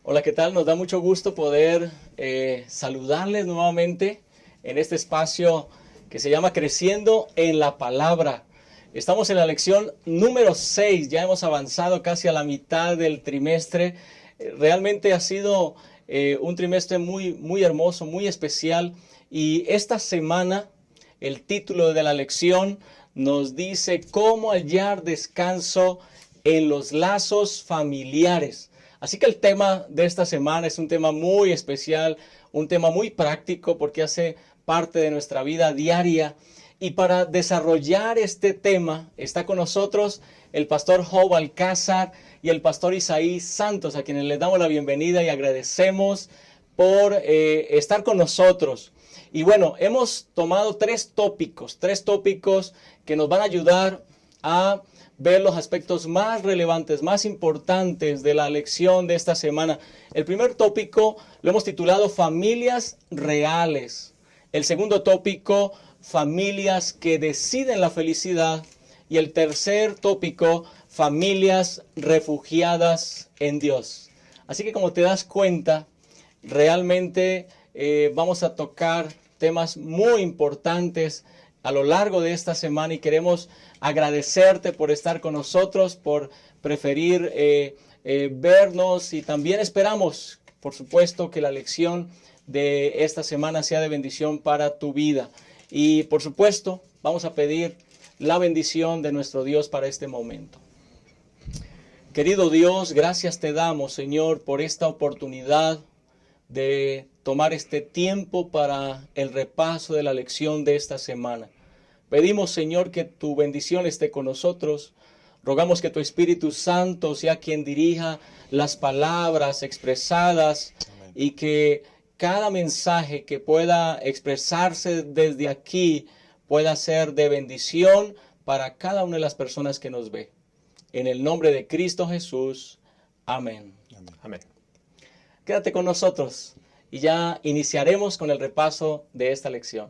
Hola, ¿qué tal? Nos da mucho gusto poder saludarles nuevamente en este espacio que se llama Creciendo en la Palabra. Estamos en la lección número 6, ya hemos avanzado casi a la mitad del trimestre. Realmente ha sido un trimestre muy hermoso, muy especial. Y esta semana el título de la lección nos dice cómo hallar descanso en los lazos familiares. Así que el tema de esta semana es un tema muy especial, un tema muy práctico porque hace parte de nuestra vida diaria. Y para desarrollar este tema está con nosotros el pastor Job Alcázar y el pastor Isaí Santos, a quienes les damos la bienvenida y agradecemos por estar con nosotros. Y bueno, hemos tomado tres tópicos que nos van a ayudar a ver los aspectos más relevantes, más importantes de la lección de esta semana. El primer tópico lo hemos titulado Familias Reales. El segundo tópico, Familias que deciden la felicidad. Y el tercer tópico, Familias refugiadas en Dios. Así que como te das cuenta, realmente vamos a tocar temas muy importantes a lo largo de esta semana y queremos agradecerte por estar con nosotros, por preferir vernos y también esperamos, por supuesto, que la lección de esta semana sea de bendición para tu vida. Y por supuesto, vamos a pedir la bendición de nuestro Dios para este momento. Querido Dios, gracias te damos, Señor, por esta oportunidad de tomar este tiempo para el repaso de la lección de esta semana. Pedimos, Señor, que tu bendición esté con nosotros. Rogamos que tu Espíritu Santo sea quien dirija las palabras expresadas. Amén. Y que cada mensaje que pueda expresarse desde aquí pueda ser de bendición para cada una de las personas que nos ve. En el nombre de Cristo Jesús. Amén. Amén. Amén. Quédate con nosotros y ya iniciaremos con el repaso de esta lección.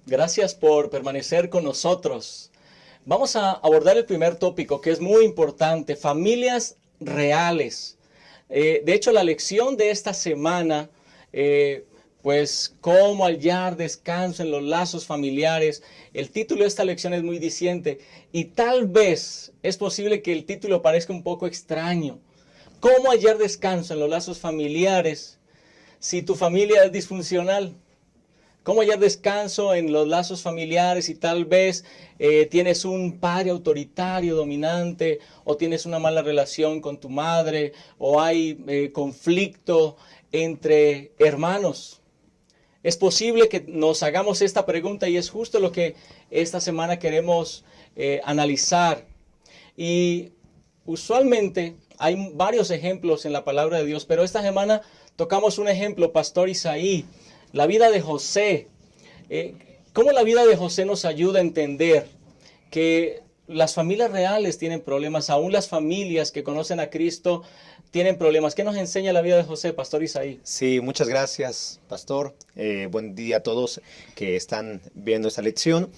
Gracias por permanecer con nosotros. Vamos a abordar el primer tópico que es muy importante, familias reales. De hecho, la lección de esta semana, pues cómo hallar descanso en los lazos familiares. El título de esta lección es muy diciente y tal vez es posible que el título parezca un poco extraño. ¿Cómo hallar descanso en los lazos familiares si tu familia es disfuncional? ¿Cómo hallar descanso en los lazos familiares y tal vez tienes un padre autoritario, dominante, o tienes una mala relación con tu madre, o hay conflicto entre hermanos? Es posible que nos hagamos esta pregunta y es justo lo que esta semana queremos analizar. Y usualmente hay varios ejemplos en la palabra de Dios, pero esta semana tocamos un ejemplo, Pastor Isaí. La vida de José, cómo la vida de José nos ayuda a entender que las familias reales tienen problemas, aún las familias que conocen a Cristo tienen problemas. ¿Qué nos enseña la vida de José, Pastor Isaí? Sí, muchas gracias, Pastor. Buen día a todos que están viendo esta lección.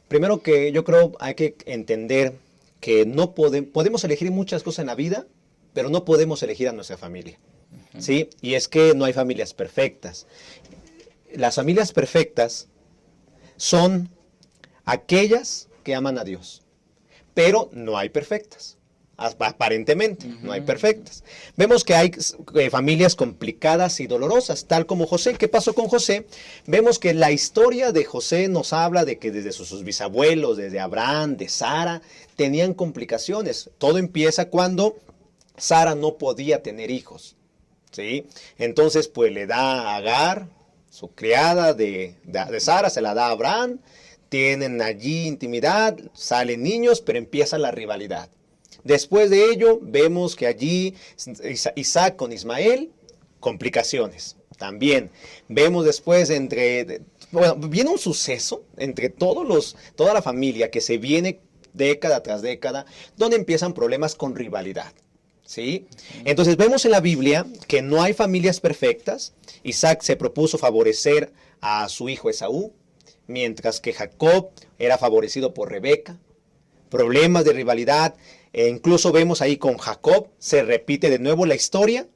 Primero que yo creo hay que entender que no podemos elegir muchas cosas en la vida, pero no podemos elegir a nuestra familia. Uh-huh. ¿Sí? Y es que no hay familias perfectas. Las familias perfectas son aquellas que aman a Dios, pero no hay perfectas, aparentemente, no hay perfectas. Vemos que hay familias complicadas y dolorosas, tal como José. ¿Qué pasó con José? Vemos que la historia de José nos habla de que desde sus bisabuelos, desde Abraham, de Sara, tenían complicaciones. Todo empieza cuando Sara no podía tener hijos, ¿sí? Entonces, pues le da a Agar, su criada de Sara, se la da a Abraham, tienen allí intimidad, salen niños, pero empieza la rivalidad. Después de ello, vemos que allí Isaac con Ismael, complicaciones. También vemos después viene un suceso entre toda la familia que se viene década tras década, donde empiezan problemas con rivalidad. ¿Sí? Entonces vemos en la Biblia que no hay familias perfectas. Isaac se propuso favorecer a su hijo Esaú, mientras que Jacob era favorecido por Rebeca. Problemas de rivalidad, e incluso vemos ahí con Jacob, se repite de nuevo la historia,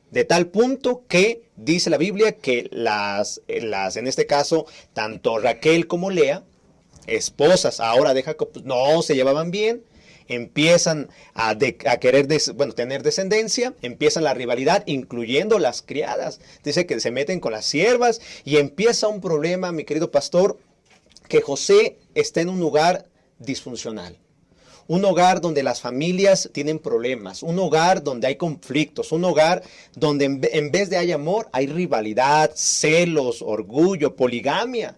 de tal punto que dice la Biblia que en este caso, tanto Raquel como Lea, esposas ahora de Jacob, pues, no se llevaban bien, empiezan a querer tener descendencia, empiezan la rivalidad, incluyendo las criadas. Dice que se meten con las siervas y empieza un problema, mi querido pastor, que José está en un lugar disfuncional. Un hogar donde las familias tienen problemas, un hogar donde hay conflictos, un hogar donde en vez de hay amor, hay rivalidad, celos, orgullo, poligamia.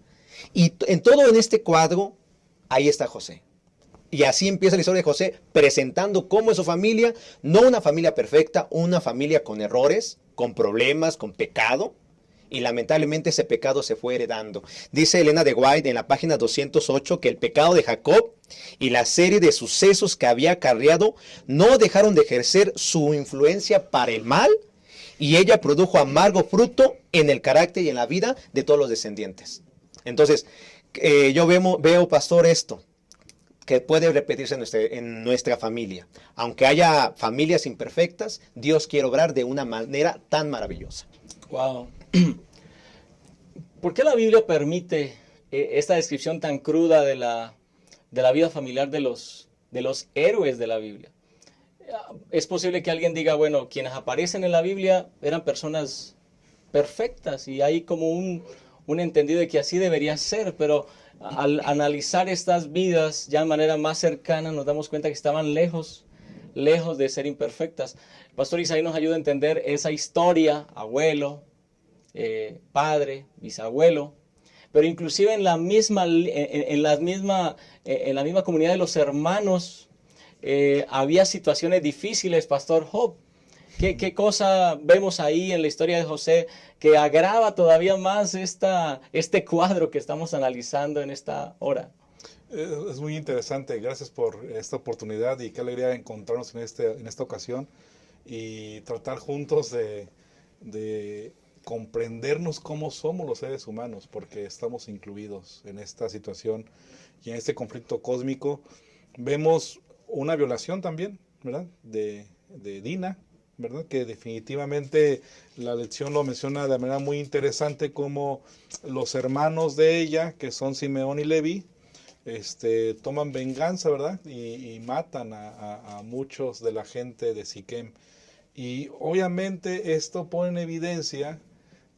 Y en este cuadro, ahí está José. Y así empieza la historia de José, presentando cómo es su familia, no una familia perfecta, una familia con errores, con problemas, con pecado. Y lamentablemente ese pecado se fue heredando. Dice Elena de White en la página 208 que el pecado de Jacob y la serie de sucesos que había acarreado no dejaron de ejercer su influencia para el mal, y ella produjo amargo fruto en el carácter y en la vida de todos los descendientes. Entonces, yo veo, pastor, esto que puede repetirse en nuestra familia. Aunque haya familias imperfectas, Dios quiere obrar de una manera tan maravillosa. Wow. ¿Por qué la Biblia permite esta descripción tan cruda de la vida familiar de los héroes de la Biblia? Es posible que alguien diga, bueno, quienes aparecen en la Biblia eran personas perfectas y hay como un entendido de que así debería ser, pero al analizar estas vidas ya de manera más cercana nos damos cuenta que estaban lejos de ser imperfectas. El pastor Isaí nos ayuda a entender esa historia, abuelo, padre, bisabuelo, pero inclusive en la misma comunidad de los hermanos había situaciones difíciles, pastor Job. ¿Qué cosa vemos ahí en la historia de José que agrava todavía más este cuadro que estamos analizando en esta hora? Es muy interesante. Gracias por esta oportunidad y qué alegría encontrarnos en esta ocasión y tratar juntos de comprendernos cómo somos los seres humanos, porque estamos incluidos en esta situación y en este conflicto cósmico. Vemos una violación también, ¿verdad? De Dina, ¿verdad? Que definitivamente la lección lo menciona de manera muy interesante, como los hermanos de ella, que son Simeón y Leví, toman venganza, ¿verdad? Y matan a muchos de la gente de Siquem. Y obviamente esto pone en evidencia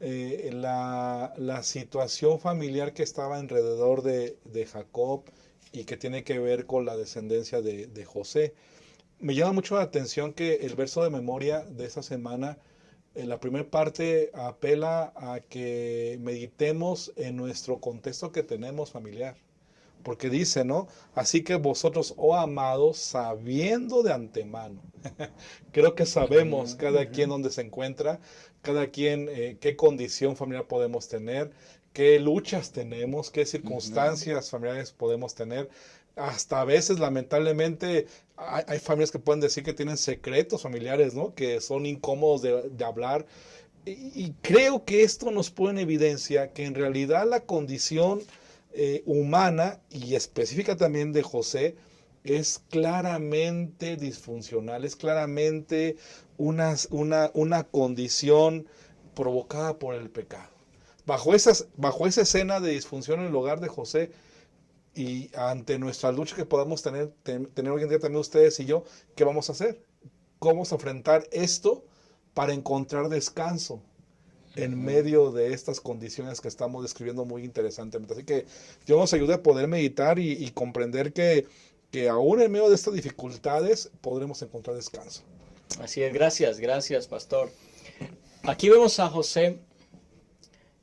la situación familiar que estaba alrededor de Jacob y que tiene que ver con la descendencia de José. Me llama mucho la atención que el verso de memoria de esta semana, en la primera parte, apela a que meditemos en nuestro contexto que tenemos familiar. Porque dice, ¿no? Así que vosotros, oh amados, sabiendo de antemano. Creo que sabemos cada quien dónde se encuentra, cada quien qué condición familiar podemos tener, qué luchas tenemos, qué circunstancias familiares podemos tener. Hasta a veces, lamentablemente, hay familias que pueden decir que tienen secretos familiares, ¿no? Que son incómodos de hablar. Y creo que esto nos pone en evidencia que en realidad la condición humana y específica también de José es claramente disfuncional, es claramente una condición provocada por el pecado. Bajo esa escena de disfunción en el hogar de José y ante nuestra lucha que podamos tener hoy en día también ustedes y yo, ¿qué vamos a hacer? ¿Cómo vamos a enfrentar esto para encontrar descanso en medio de estas condiciones que estamos describiendo muy interesantemente? Así que Dios nos ayude a poder meditar y comprender que aún en medio de estas dificultades podremos encontrar descanso. Así es, gracias, pastor. Aquí vemos a José,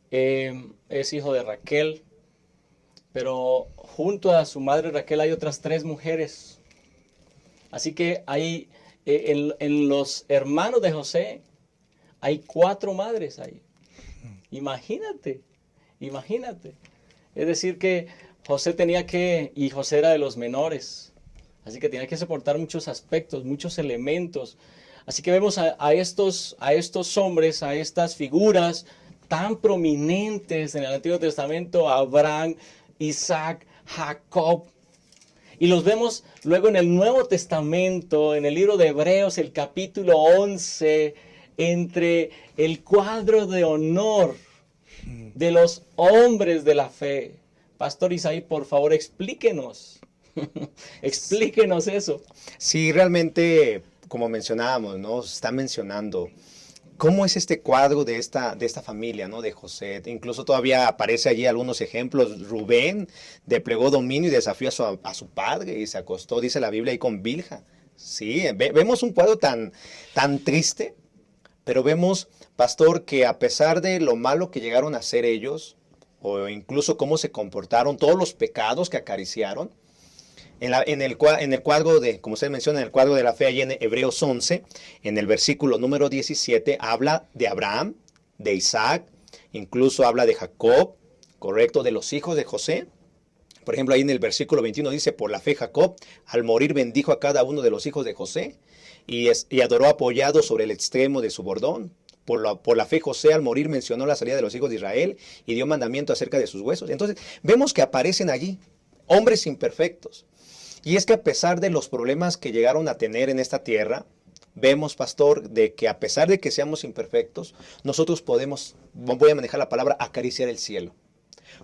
es hijo de Raquel, pero junto a su madre Raquel hay otras 3 mujeres. Así que hay, en los hermanos de José, hay 4 madres ahí. Imagínate. Es decir que José y José era de los menores. Así que tenía que soportar muchos aspectos, muchos elementos. Así que vemos a estos hombres, a estas figuras tan prominentes en el Antiguo Testamento, Abraham, Isaac, Jacob. Y los vemos luego en el Nuevo Testamento, en el libro de Hebreos, el capítulo 11, entre el cuadro de honor de los hombres de la fe. Pastor Isaí, por favor, explíquenos. Explíquenos eso. Sí, realmente, como mencionábamos, ¿no? Se está mencionando cómo es este cuadro de esta familia, ¿no? De José. Incluso todavía aparece allí algunos ejemplos. Rubén desplegó dominio y desafió a su padre y se acostó, dice la Biblia, ahí con Bilha. Sí, vemos un cuadro tan triste, pero vemos, pastor, que a pesar de lo malo que llegaron a ser ellos, o incluso cómo se comportaron, todos los pecados que acariciaron, en el cuadro de, como usted menciona, en el cuadro de la fe, allí en Hebreos 11, en el versículo número 17, habla de Abraham, de Isaac, incluso habla de Jacob, correcto, de los hijos de José. Por ejemplo, ahí en el versículo 21 dice, por la fe Jacob, al morir bendijo a cada uno de los hijos de José y adoró apoyado sobre el extremo de su bordón. Por la fe José al morir mencionó la salida de los hijos de Israel y dio mandamiento acerca de sus huesos. Entonces, vemos que aparecen allí hombres imperfectos. Y es que a pesar de los problemas que llegaron a tener en esta tierra, vemos, pastor, de que a pesar de que seamos imperfectos, nosotros podemos, voy a manejar la palabra, acariciar el cielo.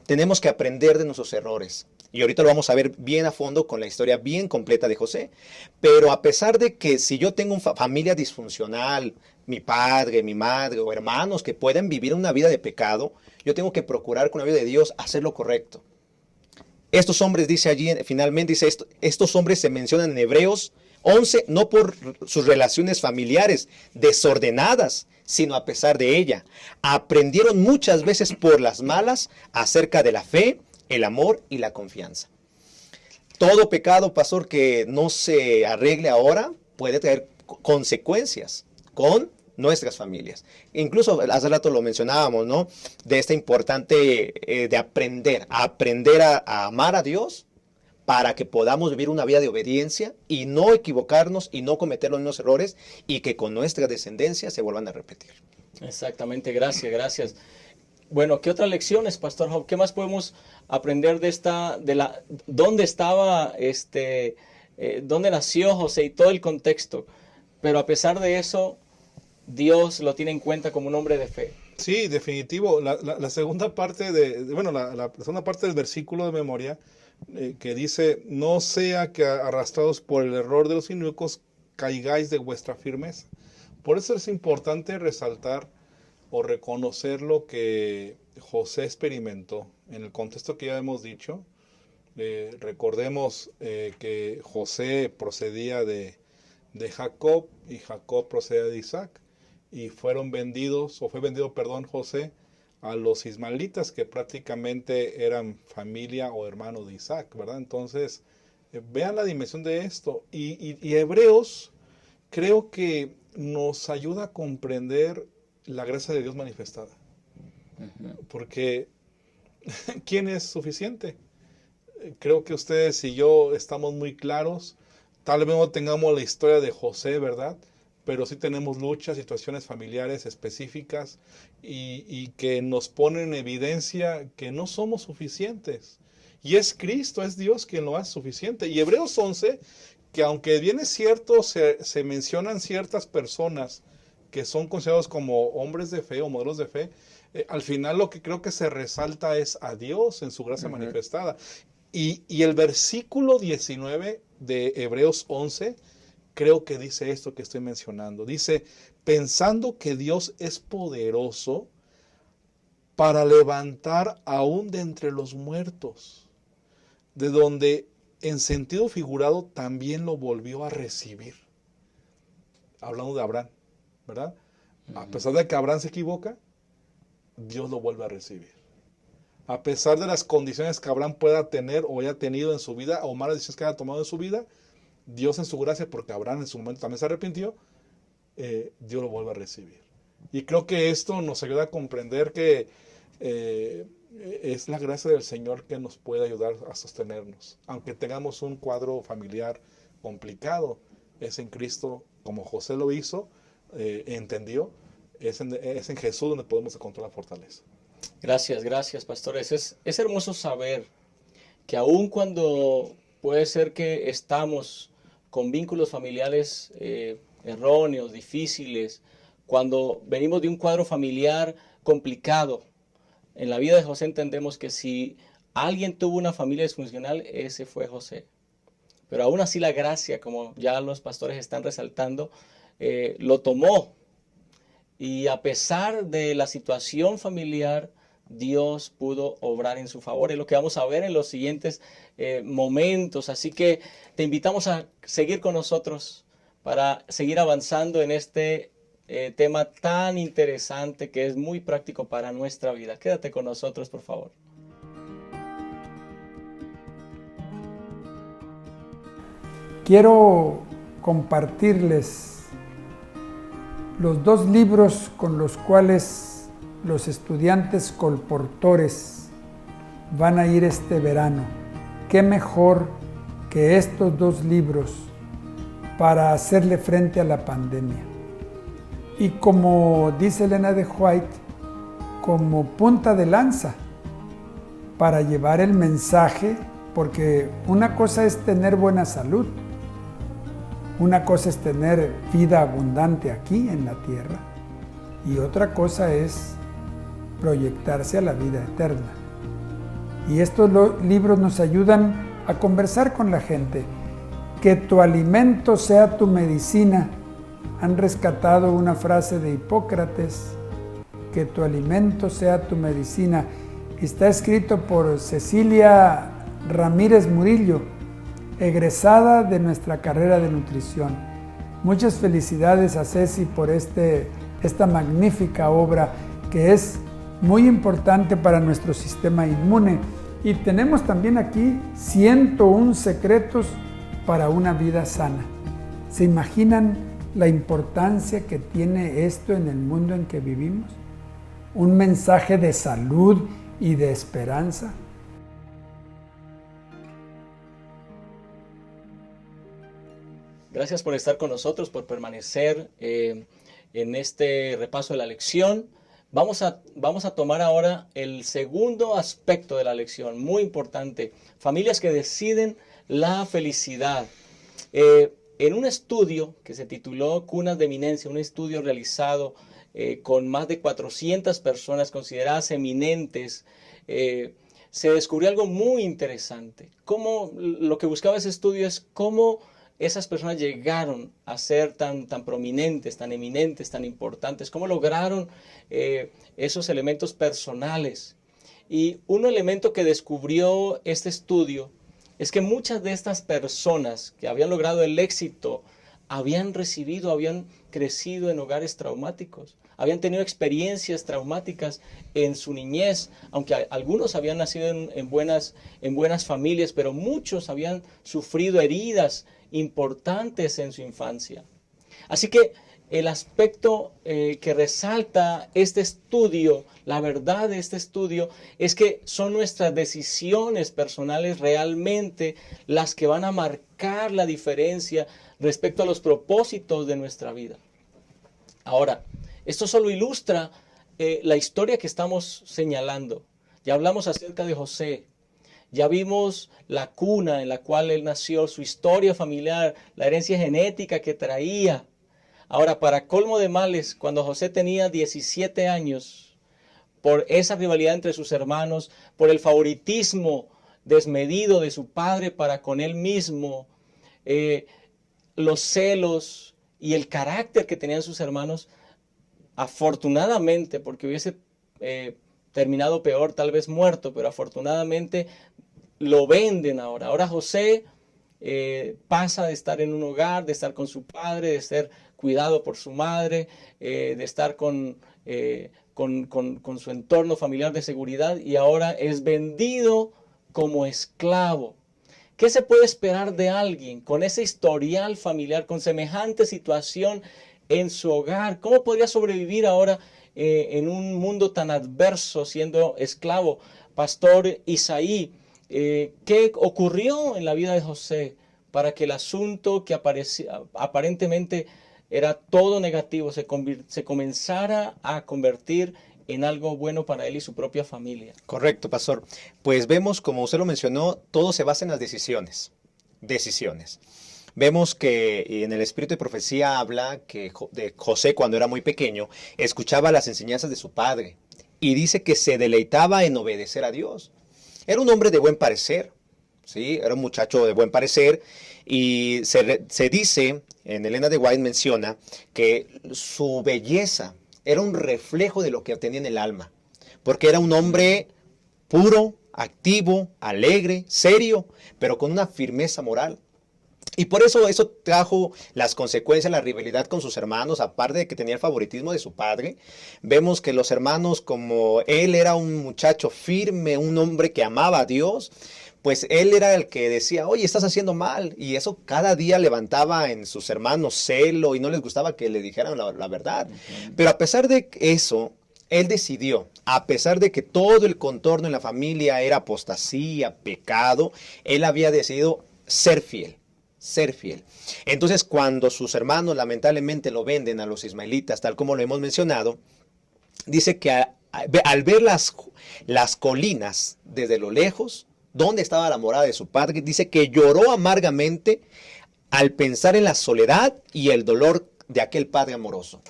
Tenemos que aprender de nuestros errores. Y ahorita lo vamos a ver bien a fondo con la historia bien completa de José. Pero a pesar de que si yo tengo una familia disfuncional, mi padre, mi madre o hermanos que pueden vivir una vida de pecado, yo tengo que procurar con la vida de Dios hacer lo correcto. Estos hombres, dice allí, finalmente dice, estos hombres se mencionan en Hebreos 11, no por sus relaciones familiares desordenadas, sino a pesar de ella. Aprendieron muchas veces por las malas acerca de la fe, el amor y la confianza. Todo pecado, pastor, que no se arregle ahora puede traer consecuencias con nuestras familias. Incluso hace rato lo mencionábamos, ¿no? De esta importante de aprender a amar a Dios para que podamos vivir una vida de obediencia y no equivocarnos y no cometer los mismos errores y que con nuestra descendencia se vuelvan a repetir. Exactamente, gracias. Bueno, ¿qué otras lecciones, Pastor Job? ¿Qué más podemos aprender dónde estaba, dónde nació José y todo el contexto? Pero a pesar de eso, Dios lo tiene en cuenta como un hombre de fe. Sí, definitivo. La segunda parte la segunda parte del versículo de memoria que dice, no sea que arrastrados por el error de los inicuos caigáis de vuestra firmeza. Por eso es importante resaltar o reconocer lo que José experimentó en el contexto que ya hemos dicho. Recordemos que José procedía de Jacob y Jacob procedía de Isaac y fue vendido, José a los ismaelitas que prácticamente eran familia o hermano de Isaac, ¿verdad? Entonces, vean la dimensión de esto y Hebreos creo que nos ayuda a comprender la gracia de Dios manifestada. Porque ¿quién es suficiente? Creo que ustedes y yo estamos muy claros. Tal vez no tengamos la historia de José, ¿verdad? Pero sí tenemos luchas, situaciones familiares específicas y que nos ponen en evidencia que no somos suficientes. Y es Cristo, es Dios quien lo hace suficiente. Y Hebreos 11, que aunque bien es cierto, se mencionan ciertas personas que son considerados como hombres de fe o modelos de fe, al final lo que creo que se resalta es a Dios en su gracia manifestada. Y el versículo 19 de Hebreos 11 creo que dice esto que estoy mencionando. Dice, pensando que Dios es poderoso para levantar aún de entre los muertos, de donde en sentido figurado también lo volvió a recibir. Hablando de Abraham, ¿verdad? A pesar de que Abraham se equivoca, Dios lo vuelve a recibir. A pesar de las condiciones que Abraham pueda tener o haya tenido en su vida, o malas decisiones que haya tomado en su vida, Dios en su gracia, porque Abraham en su momento también se arrepintió, Dios lo vuelve a recibir. Y creo que esto nos ayuda a comprender que es la gracia del Señor que nos puede ayudar a sostenernos. Aunque tengamos un cuadro familiar complicado, es en Cristo, como José lo hizo, entendió, es en Jesús donde podemos encontrar la fortaleza. Gracias, pastor. Es hermoso saber que aun cuando puede ser que estamos con vínculos familiares erróneos, difíciles, cuando venimos de un cuadro familiar complicado, en la vida de José entendemos que si alguien tuvo una familia disfuncional, ese fue José. Pero aún así la gracia, como ya los pastores están resaltando, lo tomó. Y a pesar de la situación familiar, Dios pudo obrar en su favor. Es lo que vamos a ver en los siguientes momentos. Así que te invitamos a seguir con nosotros para seguir avanzando en este tema tan interesante que es muy práctico para nuestra vida. Quédate con nosotros, por favor. Quiero compartirles los 2 libros con los cuales los estudiantes colportores van a ir este verano. ¿Qué mejor que estos 2 libros para hacerle frente a la pandemia? Y como dice Elena de White, como punta de lanza para llevar el mensaje, porque una cosa es tener buena salud, una cosa es tener vida abundante aquí en la tierra y otra cosa es proyectarse a la vida eterna. Y estos libros nos ayudan a conversar con la gente. Que tu alimento sea tu medicina. Han rescatado una frase de Hipócrates, que tu alimento sea tu medicina. Está escrito por Cecilia Ramírez Murillo, egresada de nuestra carrera de nutrición. Muchas felicidades a Ceci por esta magnífica obra que es muy importante para nuestro sistema inmune. Y tenemos también aquí 101 secretos para una vida sana. ¿Se imaginan la importancia que tiene esto en el mundo en que vivimos? Un mensaje de salud y de esperanza. Gracias por estar con nosotros, por permanecer en este repaso de la lección. Vamos a tomar ahora el segundo aspecto de la lección, muy importante. Familias que deciden la felicidad. En un estudio que se tituló Cunas de Eminencia, un estudio realizado con más de 400 personas consideradas eminentes, se descubrió algo muy interesante. Lo que buscaba ese estudio es cómo esas personas llegaron a ser tan prominentes, tan eminentes, tan importantes, cómo lograron esos elementos personales. Y un elemento que descubrió este estudio es que muchas de estas personas que habían logrado el éxito habían crecido en hogares traumáticos, habían tenido experiencias traumáticas en su niñez, aunque algunos habían nacido en buenas familias, pero muchos habían sufrido heridas importantes en su infancia. Así que el aspecto que resalta este estudio, la verdad de este estudio, es que son nuestras decisiones personales realmente las que van a marcar la diferencia respecto a los propósitos de nuestra vida. Ahora, esto solo ilustra la historia que estamos señalando. Ya hablamos acerca de José. Ya vimos la cuna en la cual él nació, su historia familiar, la herencia genética que traía. Ahora, para colmo de males, cuando José tenía 17 años, por esa rivalidad entre sus hermanos, por el favoritismo desmedido de su padre para con él mismo, los celos y el carácter que tenían sus hermanos, afortunadamente, porque hubiese terminado peor, tal vez muerto, pero afortunadamente lo venden ahora. Ahora José pasa de estar en un hogar, de estar con su padre, de ser cuidado por su madre, de estar con su entorno familiar de seguridad, y ahora es vendido como esclavo. ¿Qué se puede esperar de alguien con ese historial familiar, con semejante situación en su hogar? ¿Cómo podría sobrevivir ahora en un mundo tan adverso siendo esclavo? Pastor Isaí, ¿qué ocurrió en la vida de José para que el asunto que aparentemente era todo negativo, se comenzara a convertir en algo bueno para él y su propia familia. Correcto, pastor. Pues vemos, como usted lo mencionó, todo se basa en las decisiones. Decisiones. Vemos que en el espíritu de profecía habla que de José, cuando era muy pequeño, escuchaba las enseñanzas de su padre y dice que se deleitaba en obedecer a Dios. Era un hombre de buen parecer, ¿sí? Era un muchacho de buen parecer y se dice, en Elena de White menciona, que su belleza era un reflejo de lo que tenía en el alma, porque era un hombre puro, activo, alegre, serio, pero con una firmeza moral. Y por eso trajo las consecuencias, la rivalidad con sus hermanos, aparte de que tenía el favoritismo de su padre. Vemos que los hermanos, como él era un muchacho firme, un hombre que amaba a Dios, pues él era el que decía, oye, estás haciendo mal. Y eso cada día levantaba en sus hermanos celo y no les gustaba que le dijeran la verdad. Pero a pesar de eso, él decidió, a pesar de que todo el contorno en la familia era apostasía, pecado, él había decidido ser fiel. Ser fiel. Entonces, cuando sus hermanos lamentablemente lo venden a los ismaelitas, tal como lo hemos mencionado, dice que al ver las colinas desde lo lejos, donde estaba la morada de su padre, dice que lloró amargamente al pensar en la soledad y el dolor de aquel padre amoroso.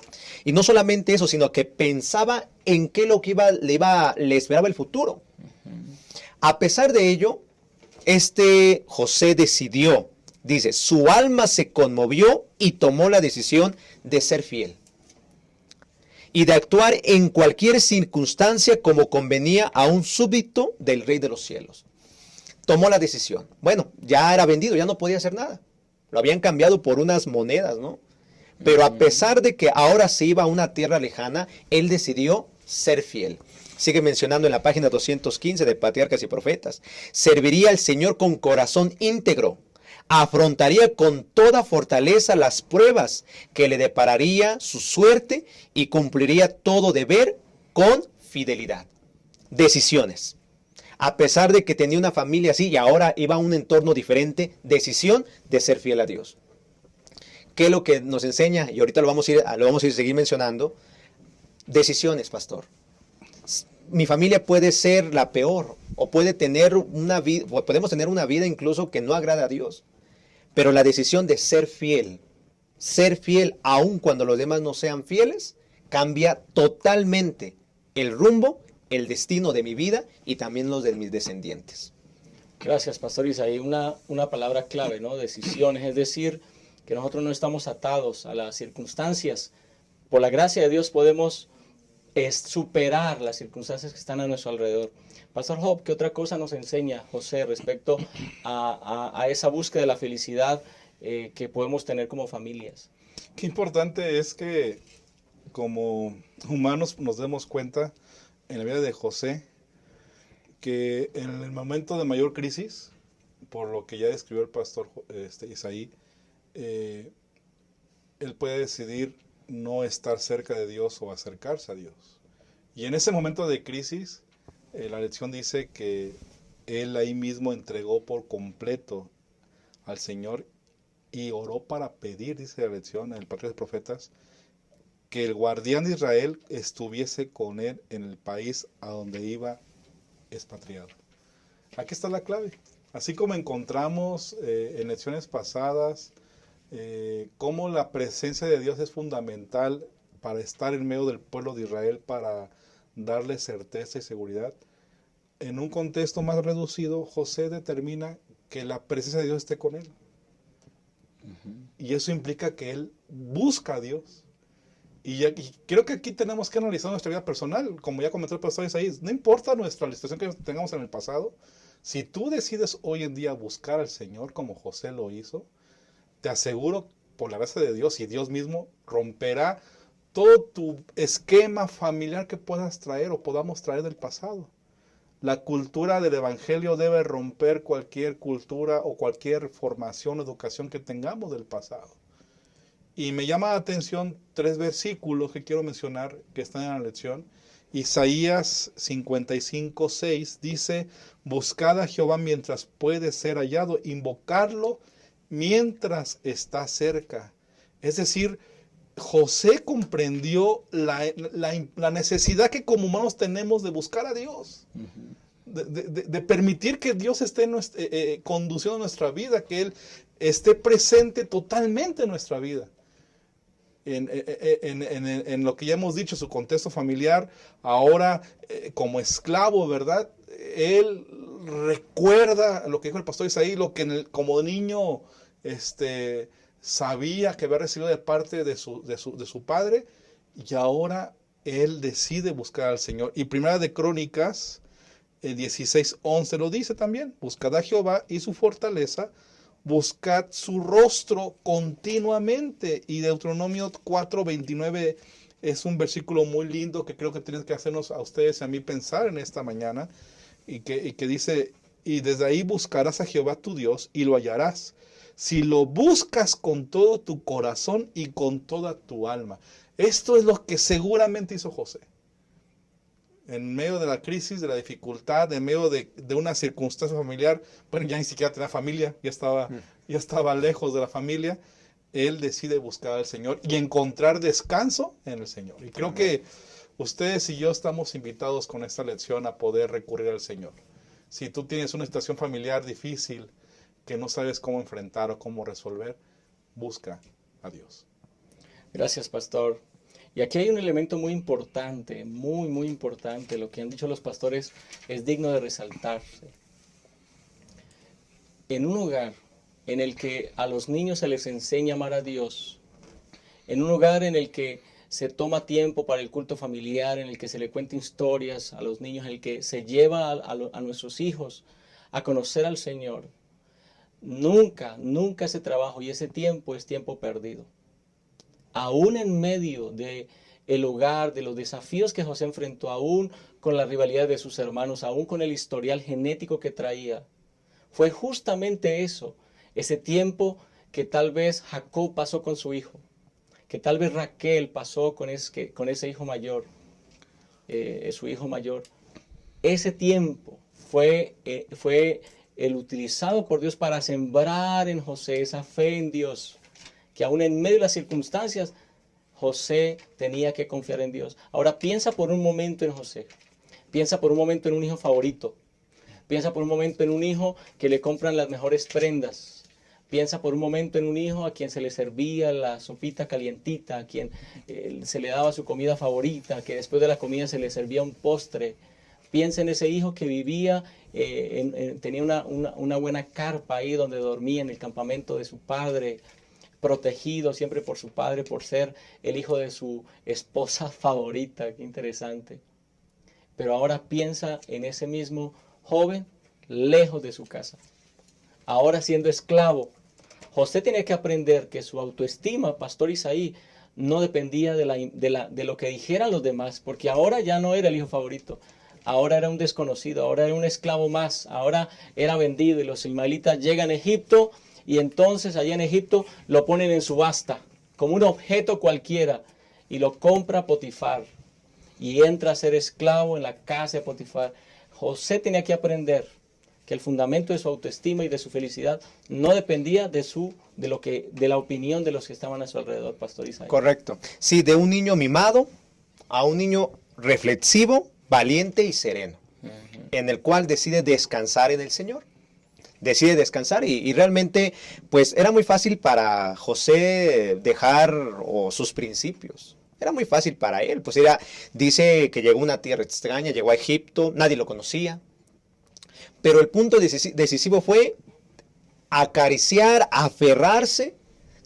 Y no solamente eso, sino que pensaba en qué lo que le esperaba el futuro. A pesar de ello, José decidió, dice, su alma se conmovió y tomó la decisión de ser fiel y de actuar en cualquier circunstancia como convenía a un súbdito del Rey de los Cielos. Tomó la decisión. Bueno, ya era vendido, ya no podía hacer nada. Lo habían cambiado por unas monedas, ¿no? Pero a pesar de que ahora se iba a una tierra lejana, él decidió ser fiel. Sigue mencionando en la página 215 de Patriarcas y Profetas. Serviría al Señor con corazón íntegro. Afrontaría con toda fortaleza las pruebas que le depararía su suerte y cumpliría todo deber con fidelidad. Decisiones. A pesar de que tenía una familia así y ahora iba a un entorno diferente, decisión de ser fiel a Dios. ¿Qué es lo que nos enseña? Y ahorita lo vamos a seguir mencionando. Decisiones, pastor. Mi familia puede ser la peor o podemos tener una vida incluso que no agrada a Dios. Pero la decisión de ser fiel aun cuando los demás no sean fieles, cambia totalmente el rumbo, el destino de mi vida y también los de mis descendientes. Gracias, Pastor Isaí. Una palabra clave, ¿no? Decisiones, es decir, que nosotros no estamos atados a las circunstancias. Por la gracia de Dios podemos superar las circunstancias que están a nuestro alrededor. Pastor Job, ¿qué otra cosa nos enseña José respecto a esa búsqueda de la felicidad que podemos tener como familias? Qué importante es que como humanos nos demos cuenta en la vida de José que en el momento de mayor crisis, por lo que ya describió el pastor Isaí, él puede decidir no estar cerca de Dios o acercarse a Dios. Y en ese momento de crisis, la lección dice que él ahí mismo entregó por completo al Señor y oró para pedir, dice la lección en el Patriarcas de Profetas, que el guardián de Israel estuviese con él en el país a donde iba expatriado. Aquí está la clave. Así como encontramos en lecciones pasadas, cómo la presencia de Dios es fundamental para estar en medio del pueblo de Israel, para darle certeza y seguridad. En un contexto más reducido, José determina que la presencia de Dios esté con él. Y eso implica que él busca a Dios. Y creo que aquí tenemos que analizar nuestra vida personal, como ya comentó el pastor Isaías. No importa nuestra situación que tengamos en el pasado, si tú decides hoy en día buscar al Señor como José lo hizo, te aseguro, por la gracia de Dios y Dios mismo, romperá todo tu esquema familiar que puedas traer o podamos traer del pasado. La cultura del Evangelio debe romper cualquier cultura o cualquier formación o educación que tengamos del pasado. Y me llama la atención 3 versículos que quiero mencionar que están en la lección. Isaías 55:6 dice: buscad a Jehová mientras puede ser hallado, invocarlo mientras está cerca. Es decir, José comprendió la necesidad que como humanos tenemos de buscar a Dios. De permitir que Dios esté conduciendo nuestra vida, que Él esté presente totalmente en nuestra vida. En lo que ya hemos dicho, su contexto familiar, ahora como esclavo, ¿verdad? Él recuerda lo que dijo el pastor Isaí, lo que como niño sabía que había recibido de parte de su padre, y ahora él decide buscar al Señor. Y Primera de Crónicas 16:11 lo dice también: buscad a Jehová y su fortaleza, buscad su rostro continuamente. Y Deuteronomio 4:29 es un versículo muy lindo que creo que tiene que hacernos a ustedes y a mí pensar en esta mañana, y que dice: y desde ahí buscarás a Jehová tu Dios y lo hallarás, si lo buscas con todo tu corazón y con toda tu alma. Esto es lo que seguramente hizo José. En medio de la crisis, de la dificultad, en medio de una circunstancia familiar, bueno, ya ni siquiera tenía familia, ya estaba lejos de la familia, él decide buscar al Señor y encontrar descanso en el Señor. Y creo que ustedes y yo estamos invitados con esta lección a poder recurrir al Señor. Si tú tienes una situación familiar difícil que no sabes cómo enfrentar o cómo resolver, busca a Dios. Gracias, pastor. Y aquí hay un elemento muy importante, muy importante. Lo que han dicho los pastores es digno de resaltarse. En un hogar en el que a los niños se les enseña a amar a Dios, en un hogar en el que se toma tiempo para el culto familiar, en el que se le cuenta historias a los niños, en el que se lleva a nuestros hijos a conocer al Señor, nunca ese trabajo y ese tiempo es tiempo perdido. Aún en medio de el hogar, de los desafíos que José enfrentó, aún con la rivalidad de sus hermanos, aún con el historial genético que traía, fue justamente eso, ese tiempo que tal vez Jacob pasó con su hijo, que tal vez Raquel pasó con ese hijo mayor, su hijo mayor. Ese tiempo fue el utilizado por Dios para sembrar en José esa fe en Dios, que aún en medio de las circunstancias, José tenía que confiar en Dios. Ahora piensa por un momento en José. Piensa por un momento en un hijo favorito. Piensa por un momento en un hijo que le compran las mejores prendas. Piensa por un momento en un hijo a quien se le servía la sopita calientita, a quien se le daba su comida favorita, que después de la comida se le servía un postre. Piensa en ese hijo que vivía, tenía una buena carpa ahí donde dormía en el campamento de su padre, protegido siempre por su padre, por ser el hijo de su esposa favorita. Qué interesante. Pero ahora piensa en ese mismo joven lejos de su casa, ahora siendo esclavo. José tenía que aprender que su autoestima, pastor Isaí, no dependía de lo que dijeran los demás, porque ahora ya no era el hijo favorito, ahora era un desconocido, ahora era un esclavo más, ahora era vendido, y los ismaelitas llegan a Egipto, y entonces allá en Egipto lo ponen en subasta, como un objeto cualquiera, y lo compra Potifar, y entra a ser esclavo en la casa de Potifar. José tenía que aprender que el fundamento de su autoestima y de su felicidad no dependía de la opinión de los que estaban a su alrededor, pastor Isaías. Correcto. Sí, de un niño mimado a un niño reflexivo, valiente y sereno, en el cual decide descansar en el Señor. Decide descansar y realmente pues era muy fácil para José dejar sus principios. Era muy fácil para él, pues dice que llegó a una tierra extraña, llegó a Egipto, nadie lo conocía. Pero el punto decisivo fue acariciar, aferrarse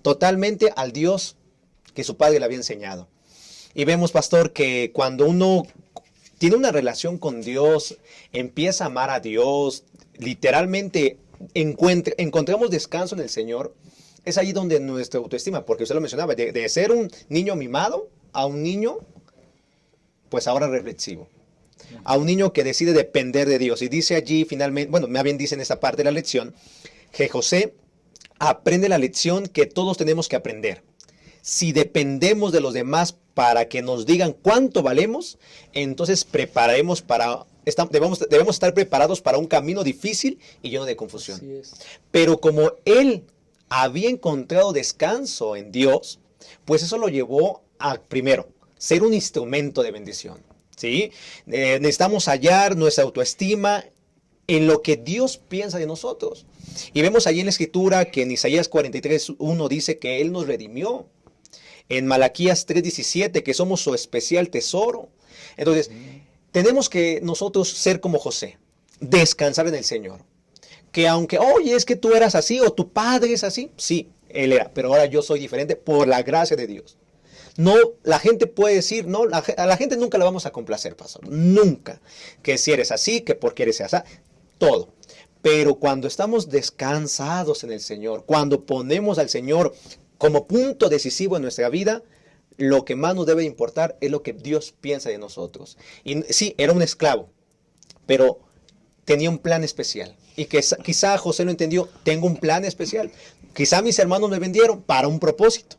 totalmente al Dios que su padre le había enseñado. Y vemos, pastor, que cuando uno tiene una relación con Dios, empieza a amar a Dios, literalmente encontramos descanso en el Señor, es allí donde nuestra autoestima, porque usted lo mencionaba, de ser un niño mimado a un niño, pues ahora reflexivo, a un niño que decide depender de Dios. Y dice allí finalmente, bueno, más bien dice en esta parte de la lección, que José aprende la lección que todos tenemos que aprender. Si dependemos de los demás para que nos digan cuánto valemos, entonces debemos estar preparados para un camino difícil y lleno de confusión. Pero como él había encontrado descanso en Dios, pues eso lo llevó a, primero, ser un instrumento de bendición, ¿sí? Necesitamos hallar nuestra autoestima en lo que Dios piensa de nosotros. Y vemos allí en la Escritura que en Isaías 43:1 dice que Él nos redimió. En Malaquías 3:17 que somos su especial tesoro. Entonces, tenemos que nosotros ser como José, descansar en el Señor. Que aunque, oye, es que tú eras así o tu padre es así, sí, él era, pero ahora yo soy diferente por la gracia de Dios. No, la gente puede decir, no, a la gente nunca la vamos a complacer, pastor, nunca. Que si eres así, que porque eres así, todo. Pero cuando estamos descansados en el Señor, cuando ponemos al Señor como punto decisivo en nuestra vida, lo que más nos debe importar es lo que Dios piensa de nosotros. Y sí, era un esclavo, pero tenía un plan especial. Y que quizá José lo entendió, tengo un plan especial. Quizá mis hermanos me vendieron para un propósito.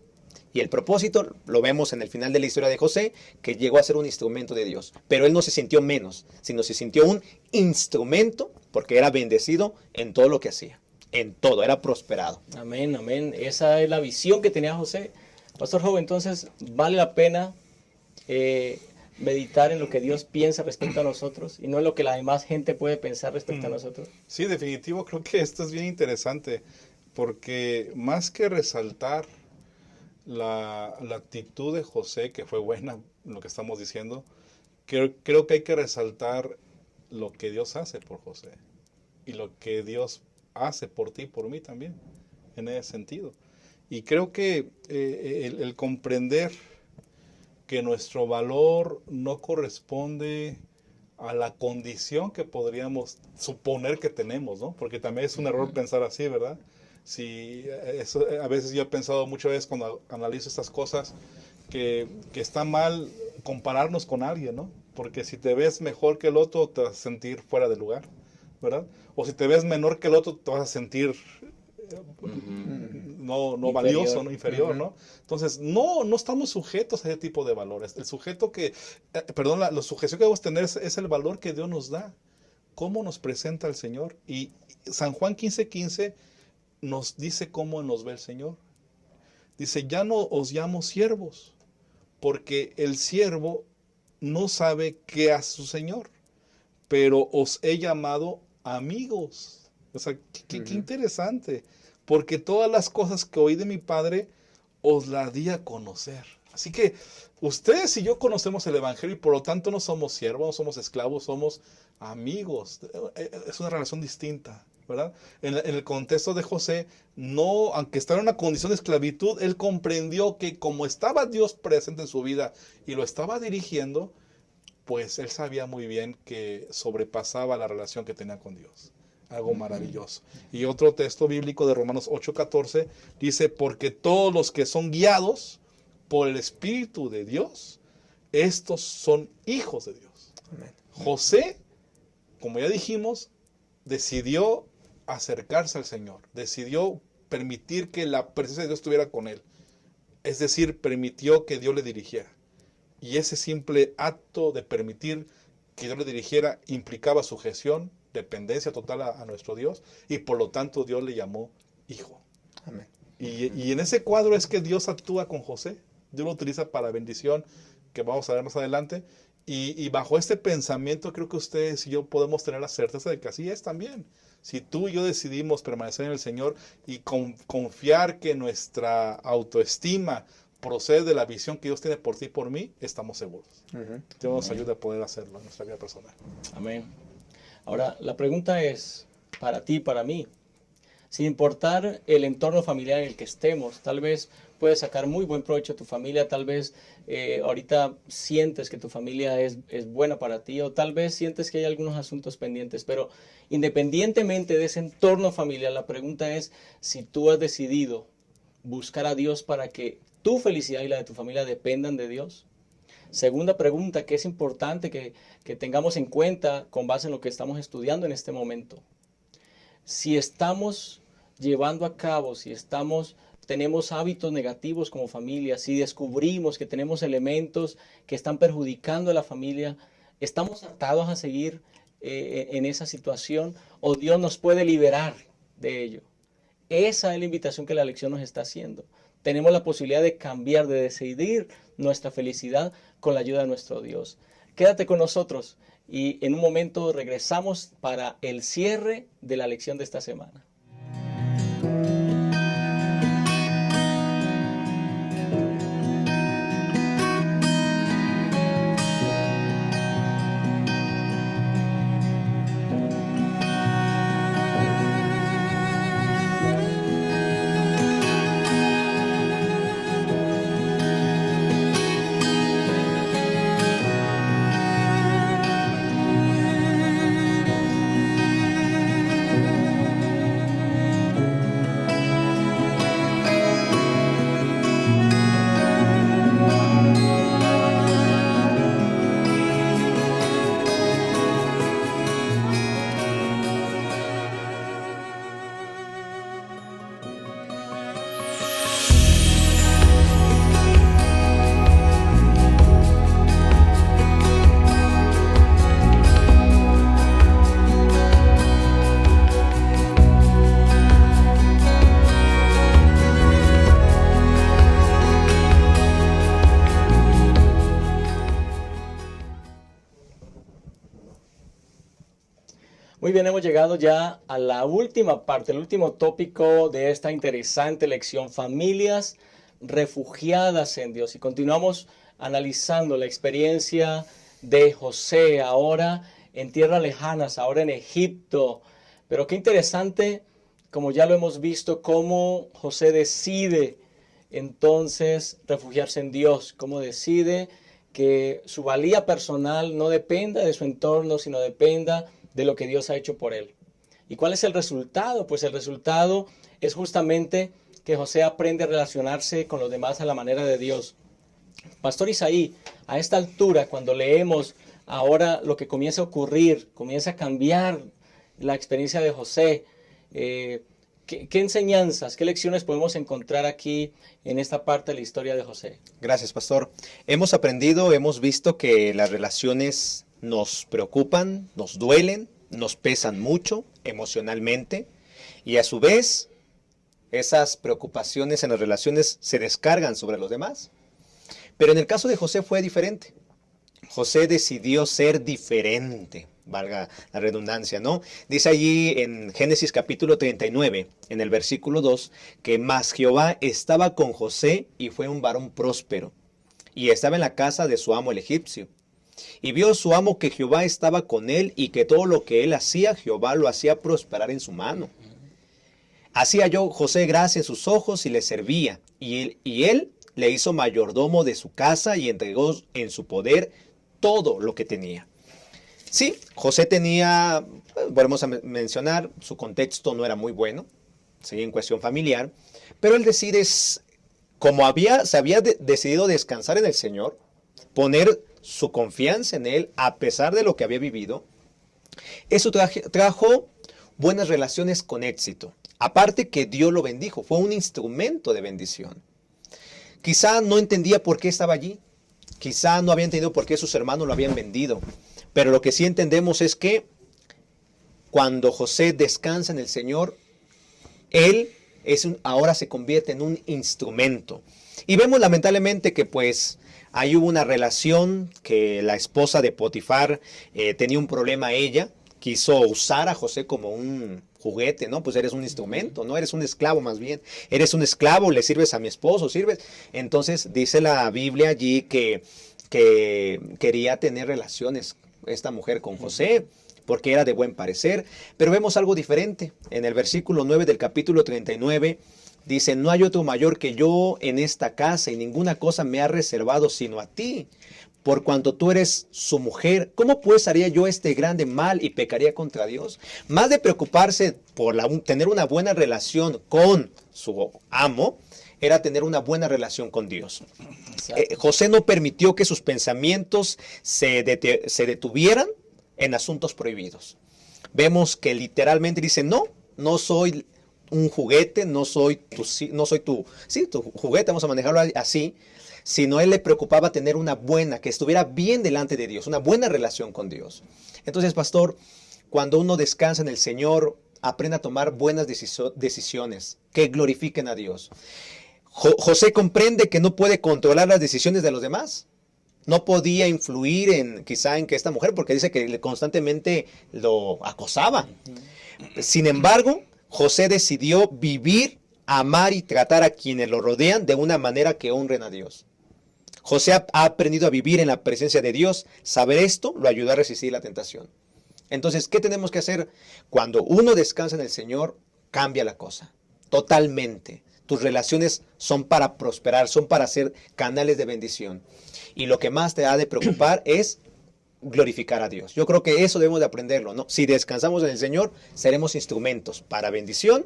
Y el propósito lo vemos en el final de la historia de José, que llegó a ser un instrumento de Dios. Pero él no se sintió menos, sino se sintió un instrumento porque era bendecido en todo lo que hacía. En todo, era prosperado. Amén, amén. Esa es la visión que tenía José. Pastor Joven, entonces, ¿vale la pena meditar en lo que Dios piensa respecto a nosotros y no en lo que la demás gente puede pensar respecto a nosotros? Sí, definitivo, creo que esto es bien interesante, porque más que resaltar la actitud de José, que fue buena, lo que estamos diciendo, creo que hay que resaltar lo que Dios hace por José y lo que Dios hace por ti y por mí también, en ese sentido. Y creo que el comprender que nuestro valor no corresponde a la condición que podríamos suponer que tenemos, ¿no? Porque también es un error pensar así, ¿verdad? Si eso, a veces yo he pensado muchas veces cuando analizo estas cosas que está mal compararnos con alguien, ¿no? Porque si te ves mejor que el otro te vas a sentir fuera de lugar, ¿verdad? O si te ves menor que el otro te vas a sentir no Inferior. valioso, no inferior, ¿no? Entonces, no estamos sujetos a ese tipo de valores. El sujeto que, la sujeción que debemos tener es el valor que Dios nos da, cómo nos presenta el Señor. Y San Juan 15:15 nos dice cómo nos ve el Señor. Dice, ya no os llamo siervos, porque el siervo no sabe qué hace su Señor, pero os he llamado amigos. O sea, qué interesante, porque todas las cosas que oí de mi Padre os las di a conocer. Así que ustedes y yo conocemos el Evangelio y por lo tanto no somos siervos, no somos esclavos, somos amigos. Es una relación distinta, ¿verdad? En el contexto de José, no, aunque estaba en una condición de esclavitud, él comprendió que como estaba Dios presente en su vida y lo estaba dirigiendo, pues él sabía muy bien que sobrepasaba la relación que tenía con Dios. Algo maravilloso. Y otro texto bíblico de Romanos 8:14 dice, porque todos los que son guiados por el Espíritu de Dios, estos son hijos de Dios. Amén. José, como ya dijimos, decidió acercarse al Señor, decidió permitir que la presencia de Dios estuviera con él. Es decir, permitió que Dios le dirigiera. Y ese simple acto de permitir que Dios le dirigiera implicaba sujeción, dependencia total a nuestro Dios, y por lo tanto Dios le llamó hijo. Amén. Y en ese cuadro es que Dios actúa con José. Dios lo utiliza para bendición, que vamos a ver más adelante. Y bajo este pensamiento creo que ustedes y yo podemos tener la certeza de que así es también. Si tú y yo decidimos permanecer en el Señor y confiar que nuestra autoestima procede de la visión que Dios tiene por ti y por mí, estamos seguros. Dios nos ayuda a poder hacerlo en nuestra vida personal. Amén. Ahora, la pregunta es, para ti y para mí, sin importar el entorno familiar en el que estemos, tal vez puedes sacar muy buen provecho de tu familia, tal vez ahorita sientes que tu familia es buena para ti, o tal vez sientes que hay algunos asuntos pendientes, pero independientemente de ese entorno familiar, la pregunta es si tú has decidido buscar a Dios para que tu felicidad y la de tu familia dependan de Dios. Segunda pregunta que es importante que tengamos en cuenta con base en lo que estamos estudiando en este momento. Si estamos llevando a cabo, tenemos hábitos negativos como familia, si descubrimos que tenemos elementos que están perjudicando a la familia, ¿estamos atados a seguir en esa situación o Dios nos puede liberar de ello? Esa es la invitación que la lección nos está haciendo. tenemos la posibilidad de cambiar, de decidir nuestra felicidad con la ayuda de nuestro Dios. Quédate con nosotros y en un momento regresamos para el cierre de la lección de esta semana. Muy bien, hemos llegado ya a la última parte, el último tópico de esta interesante lección, familias refugiadas en Dios. Y continuamos analizando la experiencia de José ahora en tierras lejanas, ahora en Egipto. Pero qué interesante, como ya lo hemos visto, cómo José decide entonces refugiarse en Dios, cómo decide que su valía personal no dependa de su entorno, sino dependa de lo que Dios ha hecho por él. ¿Y cuál es el resultado? Pues el resultado es justamente que José aprende a relacionarse con los demás a la manera de Dios. Pastor Isaí, a esta altura, cuando leemos ahora lo que comienza a ocurrir, comienza a cambiar la experiencia de José, ¿qué enseñanzas, qué lecciones podemos encontrar aquí en esta parte de la historia de José? Gracias, pastor. Hemos aprendido, hemos visto que las relaciones nos preocupan, nos duelen, nos pesan mucho emocionalmente y a su vez esas preocupaciones en las relaciones se descargan sobre los demás. Pero en el caso de José fue diferente. José decidió ser diferente, valga la redundancia, ¿no? Dice allí en Génesis capítulo 39, en el versículo 2, que más Jehová estaba con José y fue un varón próspero, y estaba en la casa de su amo el egipcio. Y vio su amo que Jehová estaba con él y que todo lo que él hacía, Jehová lo hacía prosperar en su mano. Hacía yo José gracia en sus ojos y le servía. Y él le hizo mayordomo de su casa y entregó en su poder todo lo que tenía. Sí, José tenía, volvemos a mencionar, su contexto no era muy bueno, sí, en cuestión familiar. Pero él decide, como se había decidido descansar en el Señor, poner su confianza en él a pesar de lo que había vivido, eso trajo buenas relaciones con éxito. Aparte que Dios lo bendijo, fue un instrumento de bendición. Quizá no entendía por qué estaba allí, quizá no había entendido por qué sus hermanos lo habían vendido, pero lo que sí entendemos es que cuando José descansa en el Señor, él ahora se convierte en un instrumento. Y vemos lamentablemente que pues ahí hubo una relación que la esposa de Potifar tenía un problema ella, quiso usar a José como un juguete, ¿no? Pues eres un instrumento, ¿no? Eres un esclavo más bien. Eres un esclavo, le sirves a mi esposo, sirves. Entonces dice la Biblia allí que quería tener relaciones esta mujer con José, porque era de buen parecer. Pero vemos algo diferente. En el versículo 9 del capítulo 39, dice, no hay otro mayor que yo en esta casa y ninguna cosa me ha reservado sino a ti. Por cuanto tú eres su mujer, ¿cómo pues haría yo este grande mal y pecaría contra Dios? Más de preocuparse por tener una buena relación con su amo, era tener una buena relación con Dios. José no permitió que sus pensamientos se detuvieran en asuntos prohibidos. Vemos que literalmente dice, no soy un juguete, no soy tu juguete, vamos a manejarlo así, sino él le preocupaba tener que estuviera bien delante de Dios, una buena relación con Dios. Entonces, pastor, cuando uno descansa en el Señor, aprende a tomar buenas decisiones que glorifiquen a Dios. José comprende que no puede controlar las decisiones de los demás. No podía influir quizá en que esta mujer, porque dice que constantemente lo acosaba. Sin embargo, José decidió vivir, amar y tratar a quienes lo rodean de una manera que honren a Dios. José ha aprendido a vivir en la presencia de Dios. Saber esto lo ayudó a resistir la tentación. Entonces, ¿qué tenemos que hacer? Cuando uno descansa en el Señor, cambia la cosa. Totalmente. Tus relaciones son para prosperar, son para ser canales de bendición. Y lo que más te ha de preocupar es glorificar a Dios. Yo creo que eso debemos de aprenderlo, ¿no? Si descansamos en el Señor, seremos instrumentos para bendición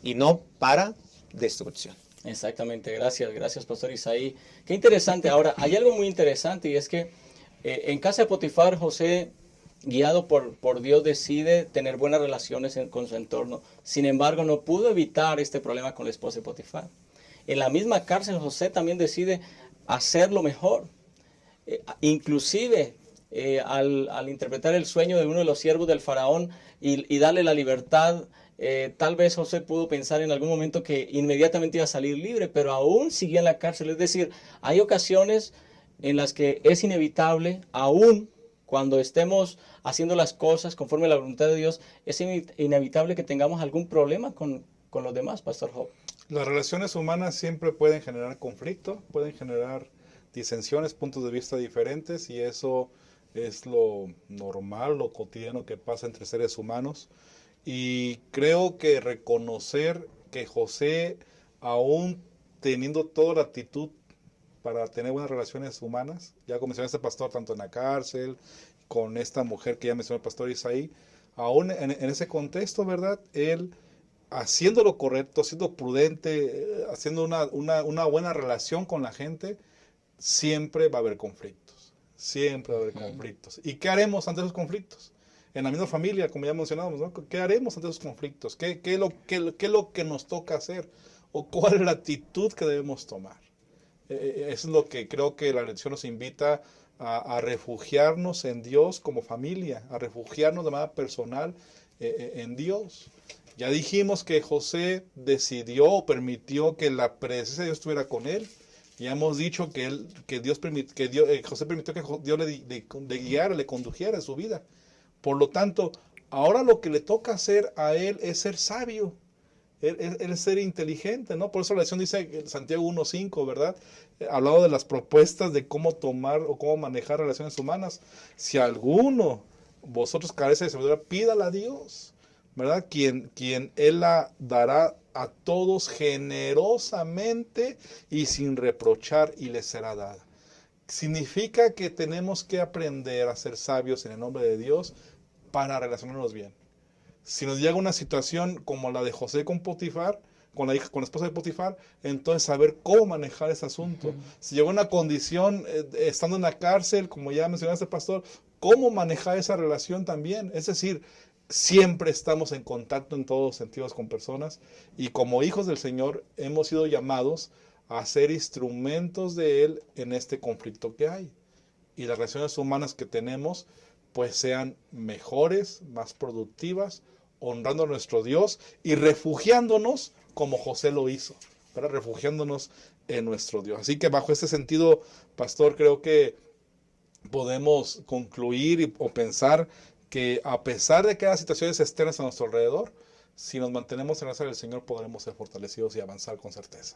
y no para destrucción. Exactamente, gracias Pastor Isaí. Qué interesante. Ahora, hay algo muy interesante y es que en casa de Potifar, José, guiado por Dios, decide tener buenas relaciones con su entorno. Sin embargo, no pudo evitar este problema con la esposa de Potifar. En la misma cárcel, José también decide hacerlo mejor. Inclusive, al interpretar el sueño de uno de los siervos del faraón y darle la libertad, tal vez José pudo pensar en algún momento que inmediatamente iba a salir libre, pero aún seguía en la cárcel. Es decir, hay ocasiones en las que es inevitable, aún cuando estemos haciendo las cosas conforme a la voluntad de Dios, es inevitable que tengamos algún problema con los demás, Pastor Job. Las relaciones humanas siempre pueden generar conflicto, pueden generar disensiones, puntos de vista diferentes, y eso es lo normal, lo cotidiano que pasa entre seres humanos. Y creo que reconocer que José, aún teniendo toda la actitud para tener buenas relaciones humanas, ya como mencionó este pastor, tanto en la cárcel, con esta mujer que ya mencionó el pastor Isaí, aún en ese contexto, ¿verdad? Él, haciendo lo correcto, siendo prudente, haciendo una buena relación con la gente, siempre va a haber conflictos. Siempre va a haber conflictos. ¿Y qué haremos ante esos conflictos? En la misma familia, como ya mencionábamos, ¿no? ¿Qué haremos ante esos conflictos? ¿Qué es lo que nos toca hacer? ¿O cuál es la actitud que debemos tomar? Eso es lo que creo que la lección nos invita a refugiarnos en Dios como familia, a refugiarnos de manera personal en Dios. Ya dijimos que José decidió o permitió que la presencia de Dios estuviera con él. Ya hemos dicho que José permitió que Dios le guiara, le condujera en su vida. Por lo tanto, ahora lo que le toca hacer a él es ser sabio. Él ser inteligente, ¿no? Por eso la lección dice Santiago 1:5, ¿verdad? Hablado de las propuestas de cómo tomar o cómo manejar relaciones humanas. Si alguno vosotros carece de sabiduría, pídala a Dios, ¿verdad? Quien Él la dará a todos generosamente y sin reprochar, y les será dada. Significa que tenemos que aprender a ser sabios en el nombre de Dios para relacionarnos bien. Si nos llega una situación como la de José con Potifar, con la esposa de Potifar, entonces saber cómo manejar ese asunto. Si llegó una condición estando en la cárcel, como ya mencionaste, pastor, cómo manejar esa relación también. Es decir, siempre estamos en contacto en todos los sentidos con personas, y como hijos del Señor hemos sido llamados a ser instrumentos de Él en este conflicto que hay. Y las relaciones humanas que tenemos pues sean mejores, más productivas, honrando a nuestro Dios y refugiándonos como José lo hizo, ¿verdad? Refugiándonos en nuestro Dios. Así que bajo este sentido, pastor, creo que podemos concluir o pensar que a pesar de que haya situaciones externas a nuestro alrededor, si nos mantenemos en la gracia del Señor, podremos ser fortalecidos y avanzar con certeza.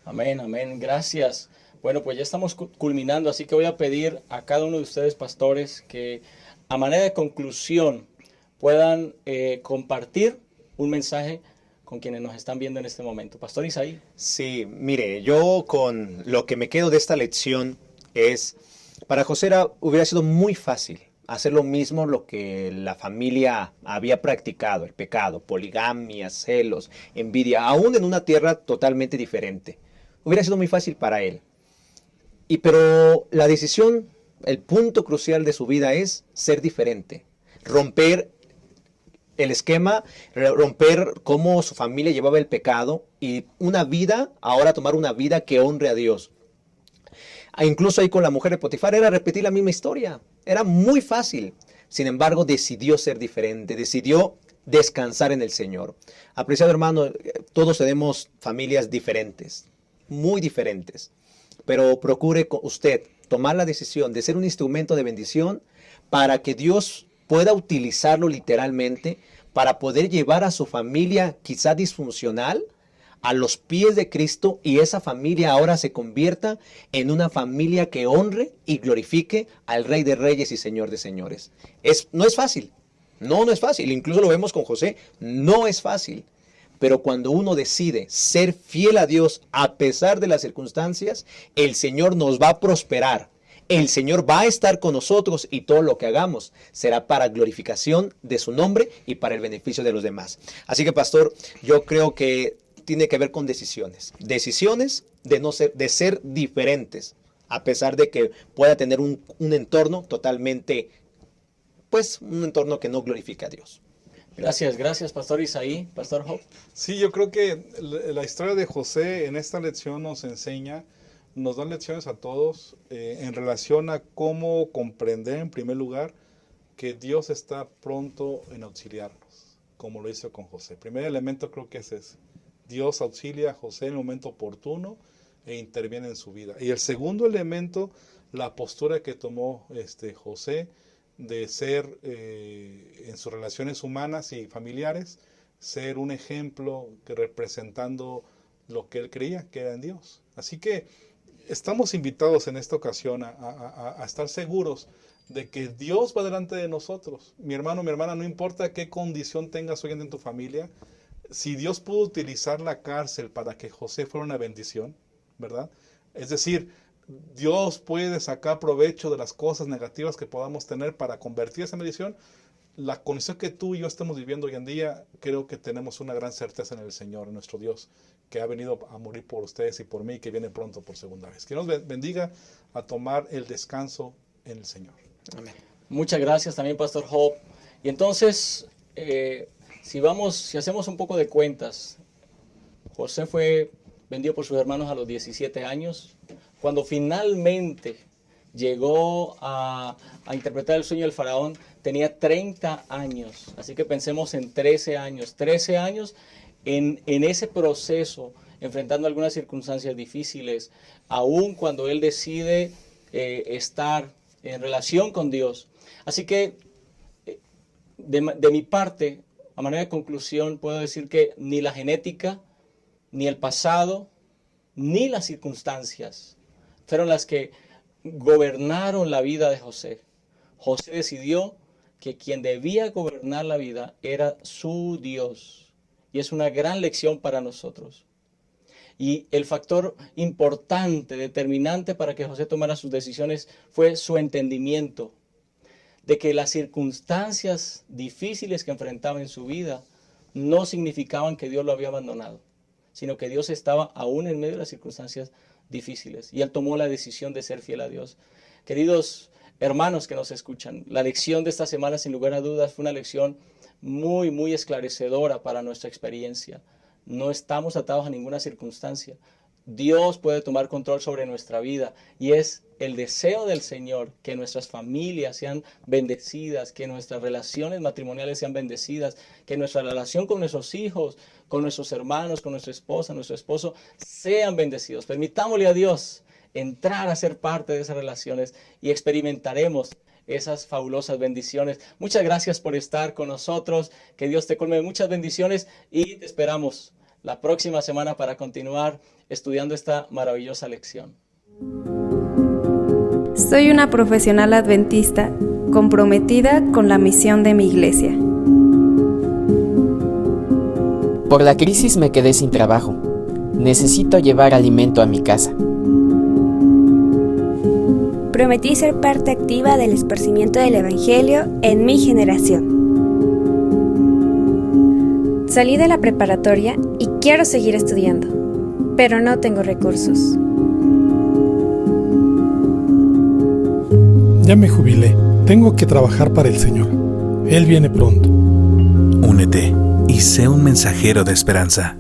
Amén, amén. Gracias. Bueno, pues ya estamos culminando, así que voy a pedir a cada uno de ustedes, pastores, que a manera de conclusión puedan compartir un mensaje con quienes nos están viendo en este momento. Pastor Isaí. Sí, mire, yo con lo que me quedo de esta lección es, para José hubiera sido muy fácil hacer lo mismo lo que la familia había practicado, el pecado, poligamia, celos, envidia, aún en una tierra totalmente diferente. Hubiera sido muy fácil para él. Pero la decisión, el punto crucial de su vida es ser diferente, romper el esquema, romper cómo su familia llevaba el pecado, y ahora tomar una vida que honre a Dios. Incluso ahí con la mujer de Potifar era repetir la misma historia, era muy fácil. Sin embargo, decidió ser diferente, decidió descansar en el Señor. Apreciado hermano, todos tenemos familias diferentes. muy diferentes. Pero procure usted tomar la decisión de ser un instrumento de bendición para que Dios pueda utilizarlo literalmente para poder llevar a su familia quizá disfuncional a los pies de Cristo, y esa familia ahora se convierta en una familia que honre y glorifique al Rey de Reyes y Señor de Señores. No es fácil. No es fácil. Incluso lo vemos con José. No es fácil. Pero cuando uno decide ser fiel a Dios a pesar de las circunstancias, el Señor nos va a prosperar. El Señor va a estar con nosotros y todo lo que hagamos será para glorificación de su nombre y para el beneficio de los demás. Así que, pastor, yo creo que tiene que ver con decisiones. Decisiones de ser diferentes, a pesar de que pueda tener un entorno totalmente, pues, un entorno que no glorifica a Dios. Gracias, Pastor Isaí. Pastor Hope. Sí, yo creo que la historia de José en esta lección nos da lecciones a todos en relación a cómo comprender, en primer lugar, que Dios está pronto en auxiliarnos, como lo hizo con José. El primer elemento creo que es ese. Dios auxilia a José en el momento oportuno e interviene en su vida. Y el segundo elemento, la postura que tomó José de ser en sus relaciones humanas y familiares, ser un ejemplo que representando lo que él creía que era en Dios. Así que estamos invitados en esta ocasión a estar seguros de que Dios va delante de nosotros. Mi hermano, mi hermana, no importa qué condición tengas hoy en tu familia, si Dios pudo utilizar la cárcel para que José fuera una bendición, ¿verdad? Es decir, Dios puede sacar provecho de las cosas negativas que podamos tener para convertir esa bendición. La condición que tú y yo estamos viviendo hoy en día, creo que tenemos una gran certeza en el Señor, en nuestro Dios, que ha venido a morir por ustedes y por mí, que viene pronto por segunda vez. Que nos bendiga a tomar el descanso en el Señor. Amén. Muchas gracias también, Pastor Hope. Y entonces, si hacemos un poco de cuentas, José fue vendido por sus hermanos a los 17 años. Cuando finalmente llegó a interpretar el sueño del faraón, tenía 30 años. Así que pensemos en 13 años. 13 años en ese proceso, enfrentando algunas circunstancias difíciles, aun cuando él decide estar en relación con Dios. Así que, de mi parte, a manera de conclusión, puedo decir que ni la genética, ni el pasado, ni las circunstancias fueron las que gobernaron la vida de José. José decidió que quien debía gobernar la vida era su Dios. Y es una gran lección para nosotros. Y el factor importante, determinante para que José tomara sus decisiones fue su entendimiento de que las circunstancias difíciles que enfrentaba en su vida no significaban que Dios lo había abandonado, sino que Dios estaba aún en medio de las circunstancias difíciles. Y él tomó la decisión de ser fiel a Dios. Queridos hermanos que nos escuchan, la lección de esta semana, sin lugar a dudas, fue una lección muy, muy esclarecedora para nuestra experiencia. No estamos atados a ninguna circunstancia. Dios puede tomar control sobre nuestra vida y es el deseo del Señor que nuestras familias sean bendecidas, que nuestras relaciones matrimoniales sean bendecidas, que nuestra relación con nuestros hijos, con nuestros hermanos, con nuestra esposa, nuestro esposo, sean bendecidos. Permitámosle a Dios entrar a ser parte de esas relaciones y experimentaremos esas fabulosas bendiciones. Muchas gracias por estar con nosotros. Que Dios te colme de muchas bendiciones y te esperamos la próxima semana para continuar estudiando esta maravillosa lección. Soy una profesional adventista comprometida con la misión de mi iglesia. Por la crisis me quedé sin trabajo. Necesito llevar alimento a mi casa. Prometí ser parte activa del esparcimiento del Evangelio en mi generación. Salí de la preparatoria y quiero seguir estudiando, pero no tengo recursos. Ya me jubilé. Tengo que trabajar para el Señor. Él viene pronto. Únete y sé un mensajero de esperanza.